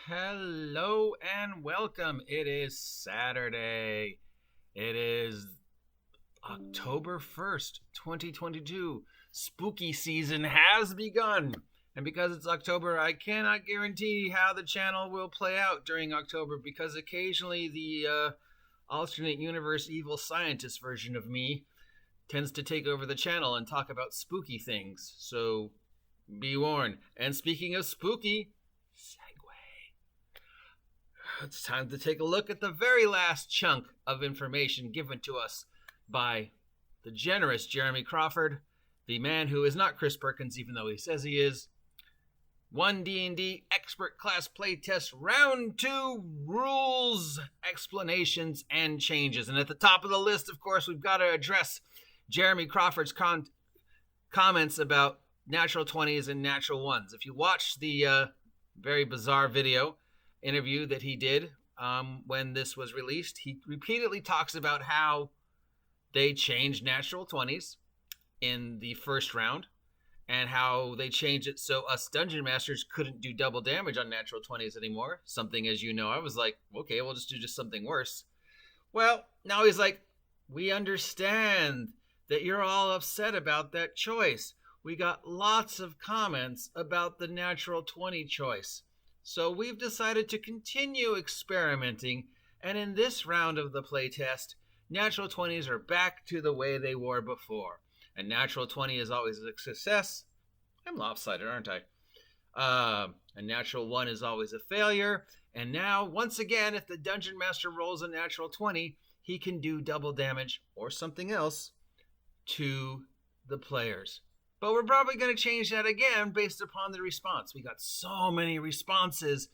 Hello and welcome. It is Saturday. It is October 1st, 2022. Spooky season has begun. And because it's October, I cannot guarantee how the channel will play out during October because occasionally the alternate universe evil scientist version of me tends to take over the channel and talk about spooky things. So be warned. And speaking of spooky, it's time to take a look at the very last chunk of information given to us by the generous Jeremy Crawford, the man who is not Chris Perkins, even though he says he is. ONE D&D Expert Class Playtest Round 2 Rules, Explanations, and Changes. And at the top of the list, of course, we've got to address Jeremy Crawford's comments about natural 20s and natural 1s. If you watch the very bizarre video interview that he did when this was released, he repeatedly talks about how they changed natural 20s in the first round and how they changed it so us dungeon masters couldn't do double damage on natural 20s anymore. Something, as you know, I was like, okay, we'll just do something worse. Well, now he's like, we understand that you're all upset about that choice. We got lots of comments about the natural 20 choice. So we've decided to continue experimenting, and in this round of the playtest, natural 20s are back to the way they were before. A natural 20 is always a success. I'm lopsided, aren't I? A natural 1 is always a failure. And now, once again, if the Dungeon Master rolls a natural 20, he can do double damage or something else to the players. But we're probably going to change that again based upon the response. We got so many responses.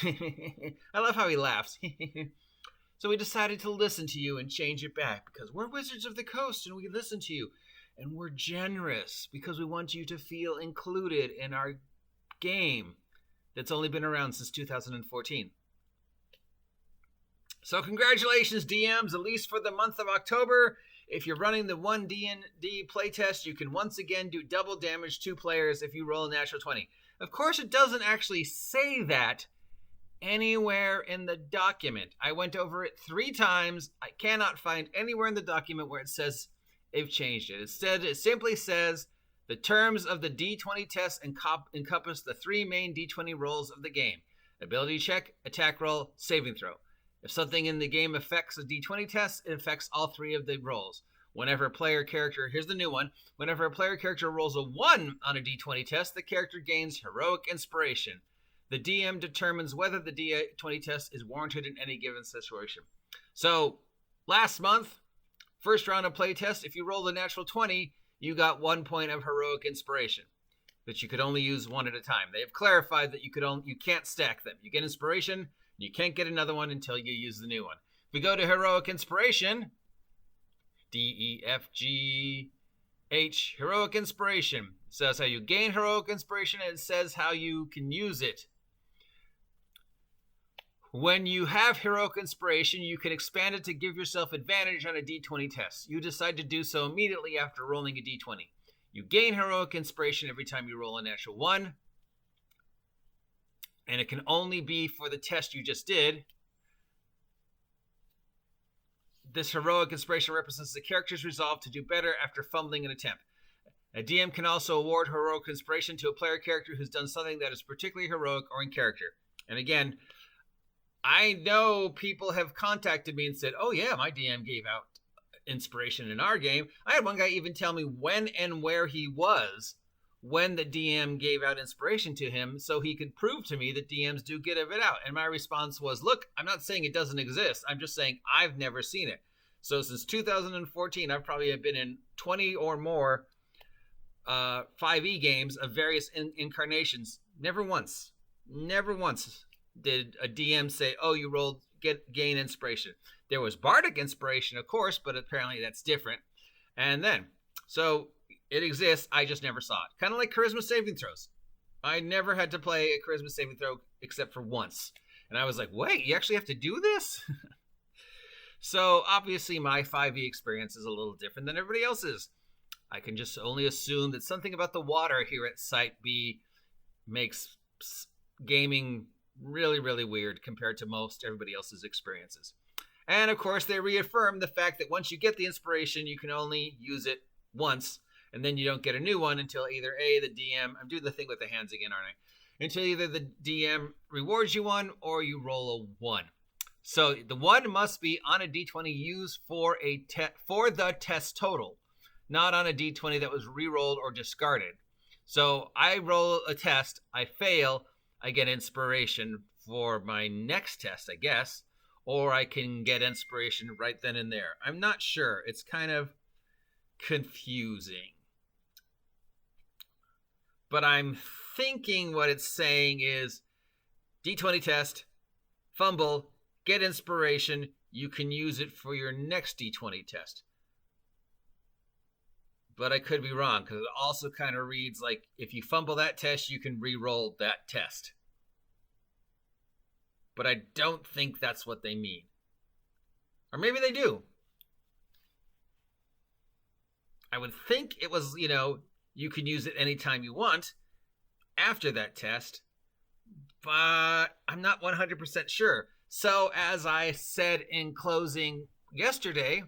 I love how he laughs. So we decided to listen to you and change it back because we're Wizards of the Coast and we listen to you. And we're generous because we want you to feel included in our game that's only been around since 2014. So congratulations, DMs, at least for the month of October. If you're running the ONE D&D playtest, you can once again do double damage to players if you roll a natural 20. Of course, it doesn't actually say that anywhere in the document. I went over it 3 times. I cannot find anywhere in the document where it says they've changed it. Instead, it simply says the terms of the D20 test encompass the 3 main D20 rolls of the game: ability check, attack roll, saving throw. If something in the game affects a D20 test, it affects all 3 of the rolls. Whenever a player character, here's the new one, whenever a player character rolls a 1 on a D20 test, the character gains heroic inspiration. The DM determines whether the D20 test is warranted in any given situation. So, last month, first round of playtest, if you rolled a natural 20, you got 1 point of heroic inspiration, but you could only use 1 at a time. They have clarified that you can't stack them. You get inspiration, you can't get another one until you use the new one. If we go to heroic inspiration, D-E-F-G-H, heroic inspiration. It says how you gain heroic inspiration, and it says how you can use it. When you have heroic inspiration, you can expand it to give yourself advantage on a D20 test. You decide to do so immediately after rolling a D20. You gain heroic inspiration every time you roll a natural 1. And it can only be for the test you just did. This heroic inspiration represents the character's resolve to do better after fumbling an attempt. A DM can also award heroic inspiration to a player character who's done something that is particularly heroic or in character. And again, I know people have contacted me and said, oh yeah, my DM gave out inspiration in our game. I had one guy even tell me when and where he was when the DM gave out inspiration to him so he could prove to me that DMs do give it out. And my response was, look, I'm not saying it doesn't exist. I'm just saying I've never seen it. So since 2014, I've probably been in 20 or more 5e games of various incarnations. Never once did a DM say, oh, you rolled gain inspiration. There was bardic inspiration, of course, but apparently that's different. And then, so it exists, I just never saw it. Kind of like charisma saving throws. I never had to play a charisma saving throw except for once. And I was like, wait, you actually have to do this? So obviously my 5e experience is a little different than everybody else's. I can just only assume that something about the water here at Site B makes gaming really, really weird compared to most everybody else's experiences. And of course, they reaffirm the fact that once you get the inspiration, you can only use it once, and then you don't get a new one until either A, the DM, I'm doing the thing with the hands again, aren't I? Until either the DM rewards you one or you roll a 1. So the 1 must be on a d20 used for the test total, not on a d20 that was re-rolled or discarded. So I roll a test, I fail, I get inspiration for my next test, I guess, or I can get inspiration right then and there. I'm not sure. It's kind of confusing. But I'm thinking what it's saying is d20 test, fumble, get inspiration, you can use it for your next d20 test. But I could be wrong, because it also kind of reads like if you fumble that test, you can re-roll that test. But I don't think that's what they mean. Or maybe they do. I would think it was, you can use it anytime you want after that test, but I'm not 100% sure. So as I said in closing yesterday,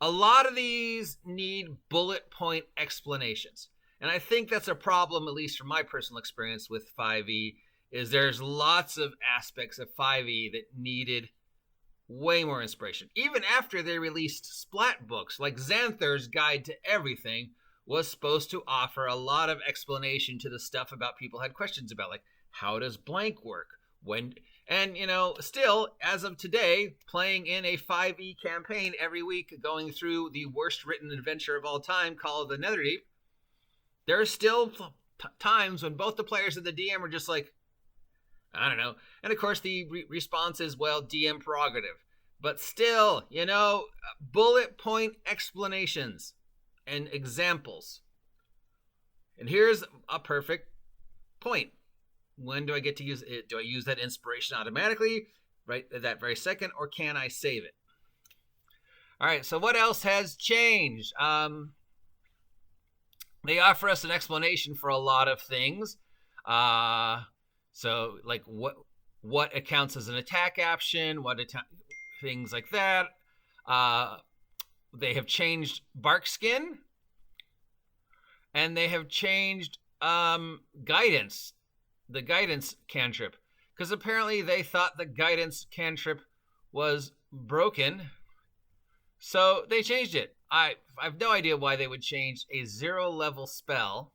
a lot of these need bullet point explanations. And I think that's a problem, at least from my personal experience with 5e, is there's lots of aspects of 5e that needed way more inspiration. Even after they released splat books, like Xanthar's Guide to Everything was supposed to offer a lot of explanation to the stuff about people had questions about, like, how does blank work? And, still, as of today, playing in a 5e campaign every week, going through the worst written adventure of all time called the Netherdeep, there are still times when both the players and the DM are just like, I don't know. And of course, the response is, well, DM prerogative. But still, bullet point explanations and examples. And here's a perfect point. When do I get to use it? Do I use that inspiration automatically right at that very second, or can I save it? All right, so what else has changed? They offer us an explanation for a lot of things. So, like, what accounts as an attack action, things like that. They have changed bark skin, and they have changed guidance, the guidance cantrip, because apparently they thought the guidance cantrip was broken, so they changed it. I have no idea why they would change a 0-level spell,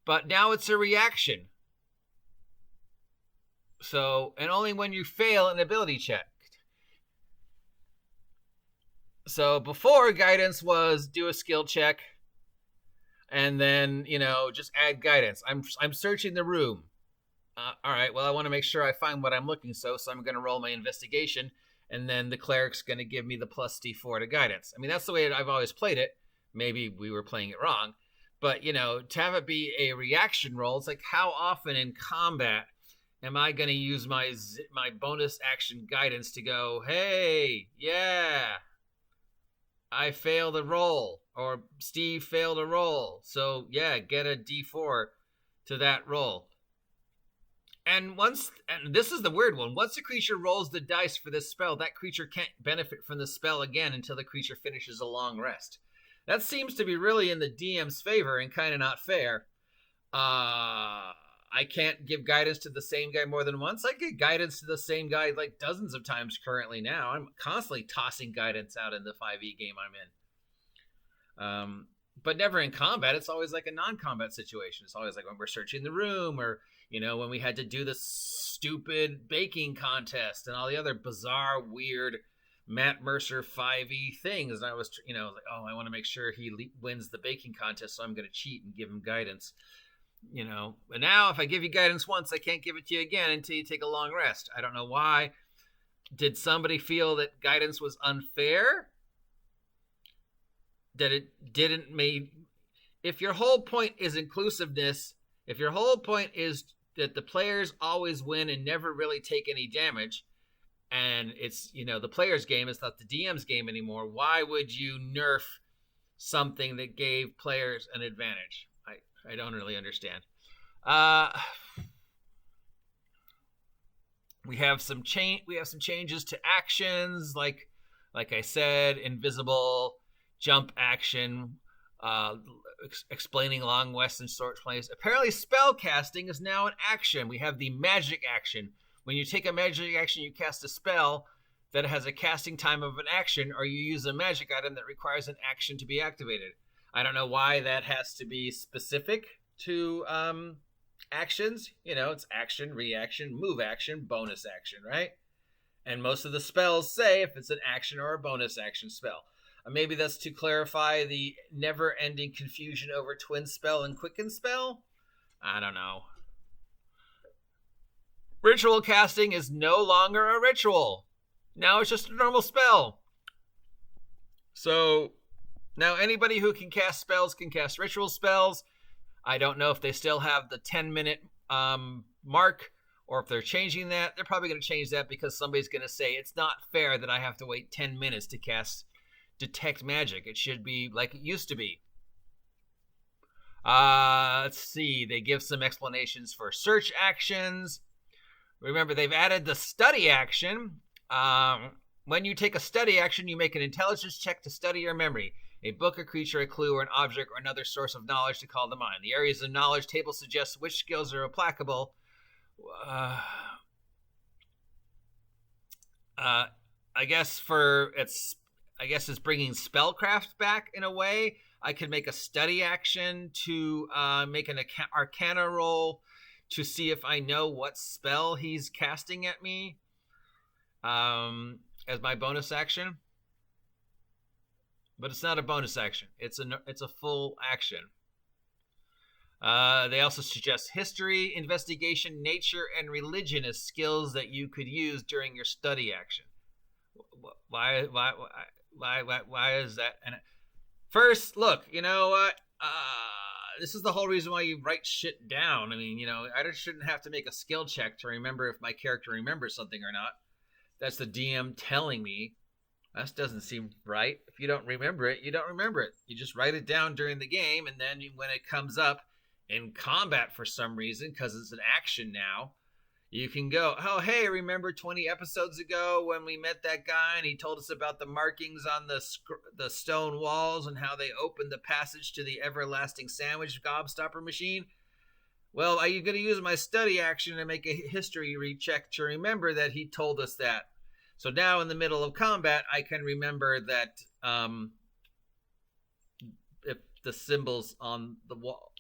but now it's a reaction. So, and only when you fail an ability check. So before, guidance was do a skill check and then, just add guidance. I'm searching the room. All right, well, I want to make sure I find what I'm looking so I'm going to roll my investigation, and then the cleric's going to give me the plus D4 to guidance. I mean, that's the way I've always played it. Maybe we were playing it wrong. But, to have it be a reaction roll, it's like, how often in combat am I going to use my bonus action guidance to go, hey, yeah, I failed a roll, or Steve failed a roll. So, yeah, get a D4 to that roll. And this is the weird one, once a creature rolls the dice for this spell, that creature can't benefit from the spell again until the creature finishes a long rest. That seems to be really in the DM's favor and kind of not fair. I can't give guidance to the same guy more than once. I get guidance to the same guy like dozens of times currently now. I'm constantly tossing guidance out in the 5e game I'm in. But never in combat. It's always like a non-combat situation. It's always like when we're searching the room, or, when we had to do the stupid baking contest and all the other bizarre, weird Matt Mercer 5e things. And I was, like, oh, I want to make sure he wins the baking contest, so I'm going to cheat and give him guidance. But now if I give you guidance once, I can't give it to you again until you take a long rest. I don't know why. Did somebody feel that guidance was unfair? That it didn't make... If your whole point is inclusiveness, if your whole point is that the players always win and never really take any damage, and it's, the player's game, it's not the DM's game anymore, why would you nerf something that gave players an advantage? I don't really understand. We have some changes to actions, like I said, invisible, jump action, explaining long rest and short plays. Apparently, spell casting is now an action. We have the magic action. When you take a magic action, you cast a spell that has a casting time of an action, or you use a magic item that requires an action to be activated. I don't know why that has to be specific to actions. You know, it's action, reaction, move action, bonus action, right? And most of the spells say if it's an action or a bonus action spell. Maybe that's to clarify the never-ending confusion over twin spell and quicken spell. I don't know. Ritual casting is no longer a ritual. Now it's just a normal spell. So now anybody who can cast spells can cast ritual spells. I don't know if they still have the 10-minute mark, or if they're changing that. They're probably going to change that because somebody's going to say it's not fair that I have to wait 10 minutes to cast detect magic. It should be like it used to be. Let's see. They give some explanations for search actions. Remember, they've added the study action. When you take a study action, you make an intelligence check to study your memory, a book, a creature, a clue, or an object, or another source of knowledge to call to mind. The areas of knowledge table suggests which skills are applicable. I guess it's bringing spellcraft back in a way. I could make a study action to make an arcana roll to see if I know what spell he's casting at me as my bonus action. But it's not a bonus action. It's a full action. They also suggest history, investigation, nature, and religion as skills that you could use during your study action. Why is that? And first, look, you know what? This is the whole reason why you write shit down. I mean, you know, I shouldn't have to make a skill check to remember if my character remembers something or not. That's the DM telling me. That doesn't seem right. If you don't remember it, you don't remember it. You just write it down during the game, and then when it comes up in combat for some reason, because it's an action now, you can go, oh, hey, remember 20 episodes ago when we met that guy and he told us about the markings on the stone walls and how they opened the passage to the everlasting sandwich gobstopper machine? Well, I'm going to use my study action and make a history recheck to remember that he told us that. So now in the middle of combat, I can remember that if the symbols on the wall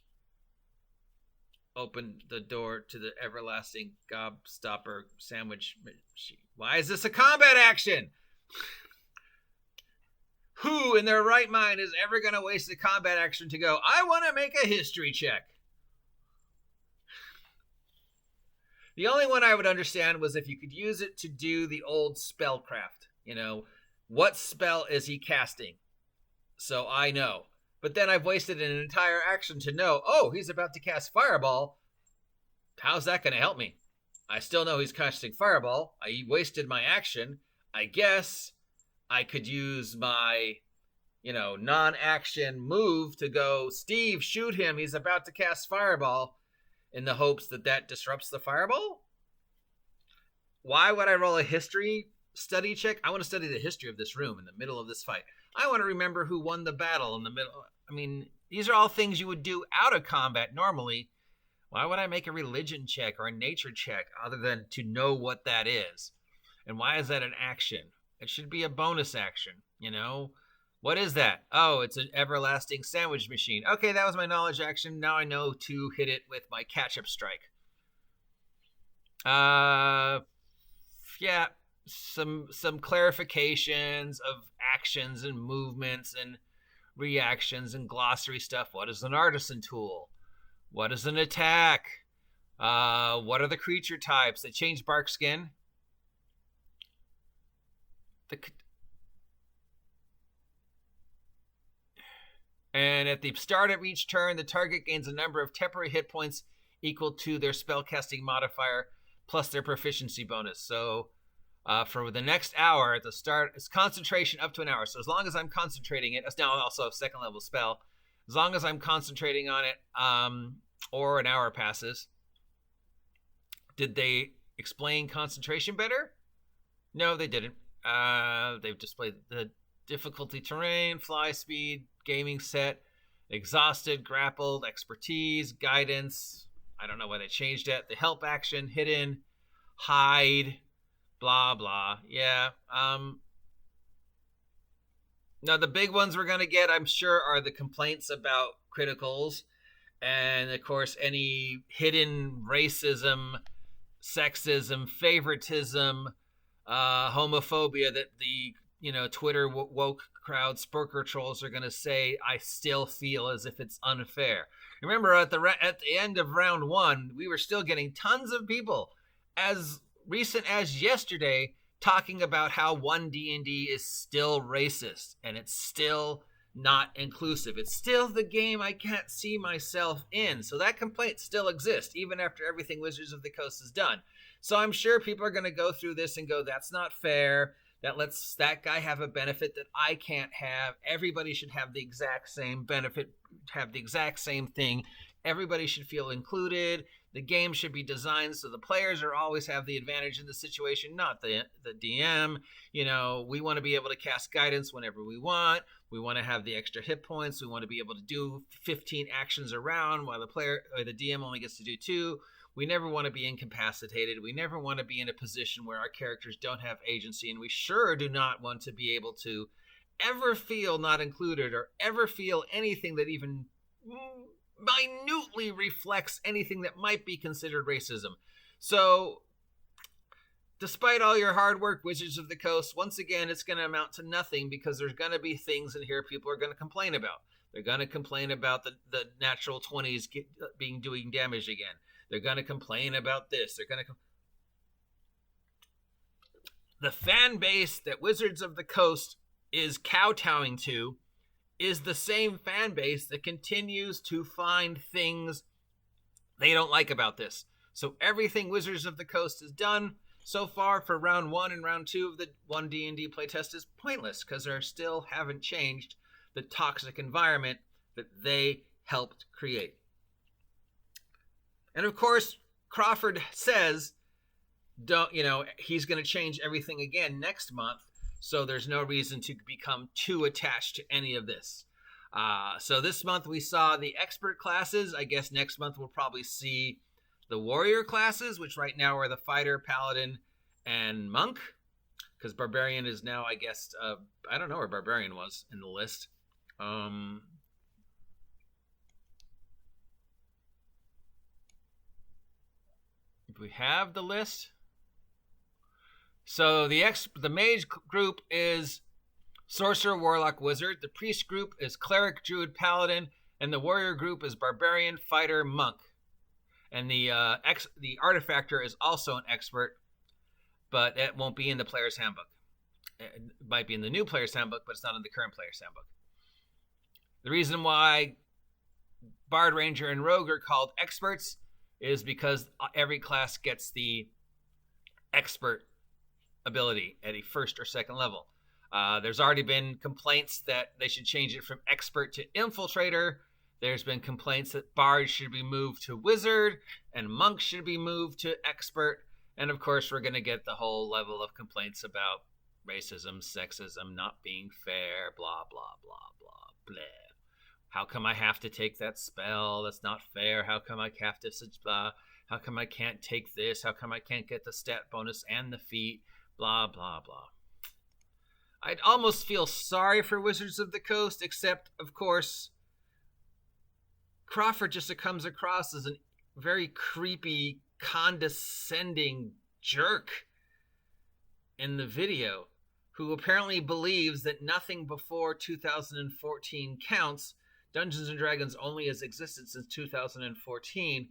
open the door to the everlasting gobstopper sandwich machine. Why is this a combat action? Who in their right mind is ever going to waste a combat action to go, I want to make a history check? The only one I would understand was if you could use it to do the old spellcraft. You know, what spell is he casting? So I know. But then I've wasted an entire action to know, oh, he's about to cast Fireball. How's that going to help me? I still know he's casting Fireball. I wasted my action. I guess I could use my, non-action move to go, Steve, shoot him. He's about to cast Fireball, in the hopes that disrupts the Fireball. Why would I roll a history study check? I want to study the history of this room in the middle of this fight. I want to remember who won the battle in the middle. I mean, these are all things you would do out of combat normally. Why would I make a religion check or a nature check other than to know what that is? And why is that an action? It should be a bonus action, What is that? Oh, it's an everlasting sandwich machine. Okay, that was my knowledge action. Now I know to hit it with my catch-up strike. Yeah, some clarifications of actions and movements and reactions and glossary stuff. What is an artisan tool? What is an attack? What are the creature types? They changed bark skin. And at the start of each turn, the target gains a number of temporary hit points equal to their spellcasting modifier plus their proficiency bonus. So for the next hour at the start, it's concentration up to an hour. So as long as I'm concentrating it, it's now also a second level spell. As long as I'm concentrating on it, or an hour passes, did they explain concentration better? No, they didn't. They've displayed the difficulty terrain, fly speed, gaming set, exhausted, grappled, expertise, guidance. I don't know why they changed it. The help action, hidden, hide, blah, blah. Yeah. Now, the big ones we're going to get, I'm sure, are the complaints about criticals. And, of course, any hidden racism, sexism, favoritism, homophobia that the Twitter woke crowd Spurker trolls are going to say, I still feel as if it's unfair. Remember, at the end of round 1, we were still getting tons of people as recent as yesterday talking about how ONE D&D is still racist and it's still not inclusive. It's still the game I can't see myself in. So that complaint still exists even after everything Wizards of the Coast has done. So I'm sure people are going to go through this and go, that's not fair. That lets that guy have a benefit that I can't have. Everybody should have the exact same benefit, have the exact same thing. Everybody should feel included. The game should be designed so the players are always have the advantage in the situation, not the DM. We want to be able to cast guidance whenever we want. We want to have the extra hit points. We want to be able to do 15 actions around while the player or the DM only gets to do 2. We never want to be incapacitated. We never want to be in a position where our characters don't have agency, and we sure do not want to be able to ever feel not included or ever feel anything that even minutely reflects anything that might be considered racism. So, despite all your hard work, Wizards of the Coast, once again, it's going to amount to nothing because there's going to be things in here people are going to complain about. They're going to complain about the natural 20s doing damage again. They're going to complain about this. The fan base that Wizards of the Coast is kowtowing to is the same fan base that continues to find things they don't like about this. So everything Wizards of the Coast has done so far for round 1 and round 2 of the ONE D&D playtest is pointless because they still haven't changed the toxic environment that they helped create. And of course, Crawford says, he's going to change everything again next month. So there's no reason to become too attached to any of this. So this month we saw the expert classes. I guess next month we'll probably see the warrior classes, which right now are the fighter, paladin, and monk. Because barbarian is now, I guess, I don't know where barbarian was in the list. We have the list. So the mage group is sorcerer, warlock, wizard. The priest group is cleric, druid, paladin, and the warrior group is barbarian, fighter, monk. And the artifactor is also an expert, but it won't be in the player's handbook. It might be in the new player's handbook, but it's not in the current player's handbook. The reason why bard, ranger, and rogue are called experts is because every class gets the expert ability at a first or second level. There's already been complaints that they should change it from expert to infiltrator. There's been complaints that bard should be moved to wizard and monk should be moved to expert. And of course, we're going to get the whole level of complaints about racism, sexism, not being fair, blah, blah, blah, blah, blah. How come I have to take that spell? That's not fair. How come I have to such blah? How come I can't take this? How come I can't get the stat bonus and the feat? Blah, blah, blah. I'd almost feel sorry for Wizards of the Coast, except, of course, Crawford just comes across as a very creepy, condescending jerk in the video, who apparently believes that nothing before 2014 counts. Dungeons & Dragons only has existed since 2014.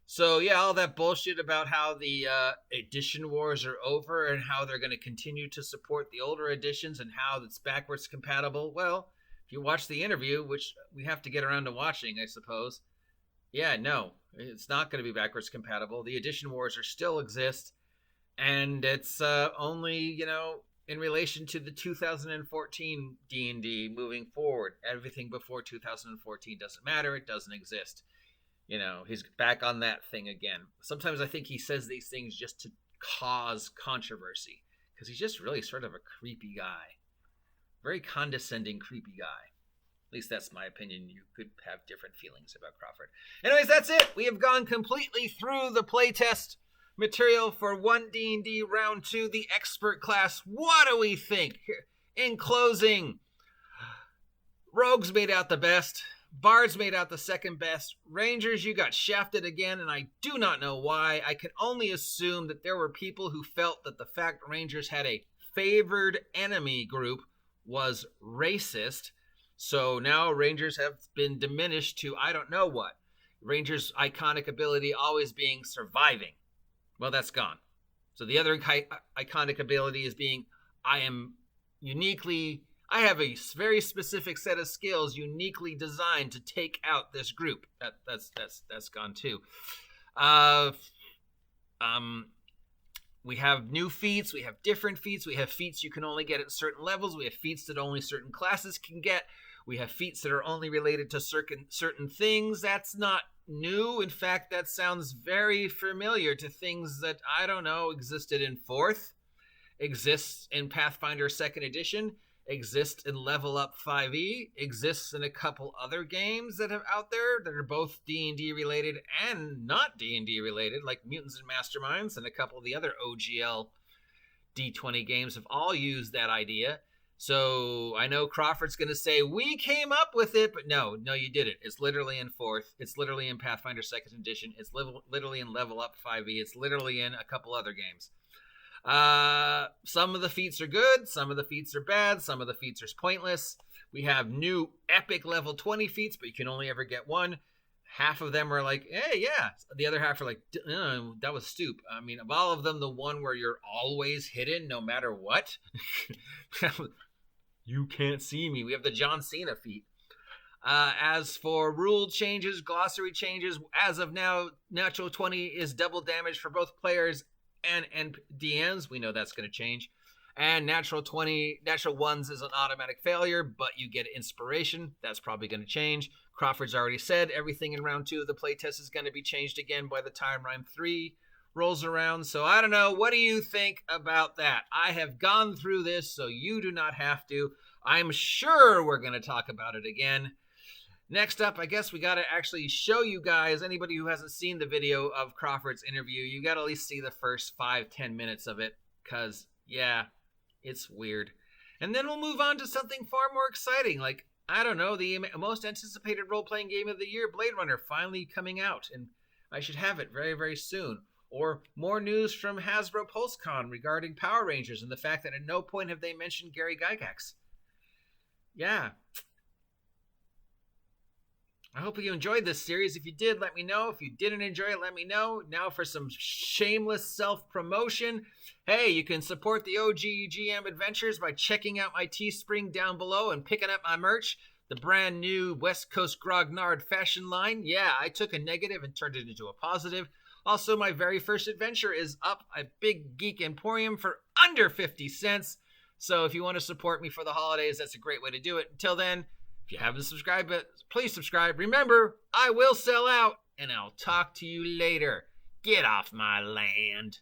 So, yeah, all that bullshit about how the edition wars are over and how they're going to continue to support the older editions and how it's backwards compatible. Well, if you watch the interview, which we have to get around to watching, I suppose, yeah, no, it's not going to be backwards compatible. The edition wars are still exist, and it's only, in relation to the 2014 D&D moving forward. Everything before 2014 doesn't matter. It doesn't exist. You know, he's back on that thing again. Sometimes I think he says these things just to cause controversy, because he's just really sort of a creepy guy. Very condescending, creepy guy. At least that's my opinion. You could have different feelings about Crawford. Anyways, that's it. We have gone completely through the playtest material for ONE D&D Round 2, the Expert class. What do we think? In closing, Rogues made out the best. Bards made out the second best. Rangers, you got shafted again, and I do not know why. I can only assume that there were people who felt that the fact Rangers had a favored enemy group was racist. So now Rangers have been diminished to I don't know what. Rangers' iconic ability always being surviving. Well, that's gone. So the other iconic ability is being I have a very specific set of skills uniquely designed to take out this group. That's gone too. We have new feats. We have different feats. We have feats you can only get at certain levels. We have feats that only certain classes can get. We have feats that are only related to certain things. That's not new. In fact, that sounds very familiar to things that, I don't know, existed in 4th, exists in Pathfinder 2nd Edition, exists in Level Up 5e, exists in a couple other games that have out there that are both D&D related and not D&D related, like Mutants and Masterminds, and a couple of the other OGL D20 games have all used that idea. So I know Crawford's going to say, we came up with it, but no, you didn't. It's literally in 4th. It's literally in Pathfinder 2nd Edition. It's literally in Level Up 5e. It's literally in a couple other games. Some of the feats are good. Some of the feats are bad. Some of the feats are pointless. We have new epic level 20 feats, but you can only ever get one. Half of them are like, hey, yeah. The other half are like, that was stoop. I mean, of all of them, the one where you're always hidden no matter what. You can't see me. We have the John Cena feat. As for rule changes, glossary changes, as of now, natural 20 is double damage for both players and DMs. We know that's going to change. And natural 1s is an automatic failure, but you get inspiration. That's probably going to change. Crawford's already said everything in round 2 of the playtest is going to be changed again by the time round 3 rolls around. So I don't know. What do you think about that? I have gone through this, so you do not have to. I'm sure we're going to talk about it again. Next up, I guess we got to actually show you guys, anybody who hasn't seen the video of Crawford's interview, you got to at least see the first 5-10 minutes of it, because, yeah, it's weird. And then we'll move on to something far more exciting, like, I don't know, the most anticipated role-playing game of the year, Blade Runner, finally coming out, and I should have it very, very soon. Or more news from Hasbro PulseCon regarding Power Rangers and the fact that at no point have they mentioned Gary Gygax. Yeah. I hope you enjoyed this series. If you did, let me know. If you didn't enjoy it, let me know. Now for some shameless self-promotion. Hey, you can support the OGGM adventures by checking out my atT-Spring down below and picking up my merch. The brand new West Coast Grognard fashion line. Yeah, I took a negative and turned it into a positive. Also, my very first adventure is up at Big Geek Emporium for under 50 cents. So if you want to support me for the holidays, that's a great way to do it. Until then, if you haven't subscribed, please subscribe. Remember, I will sell out, and I'll talk to you later. Get off my land.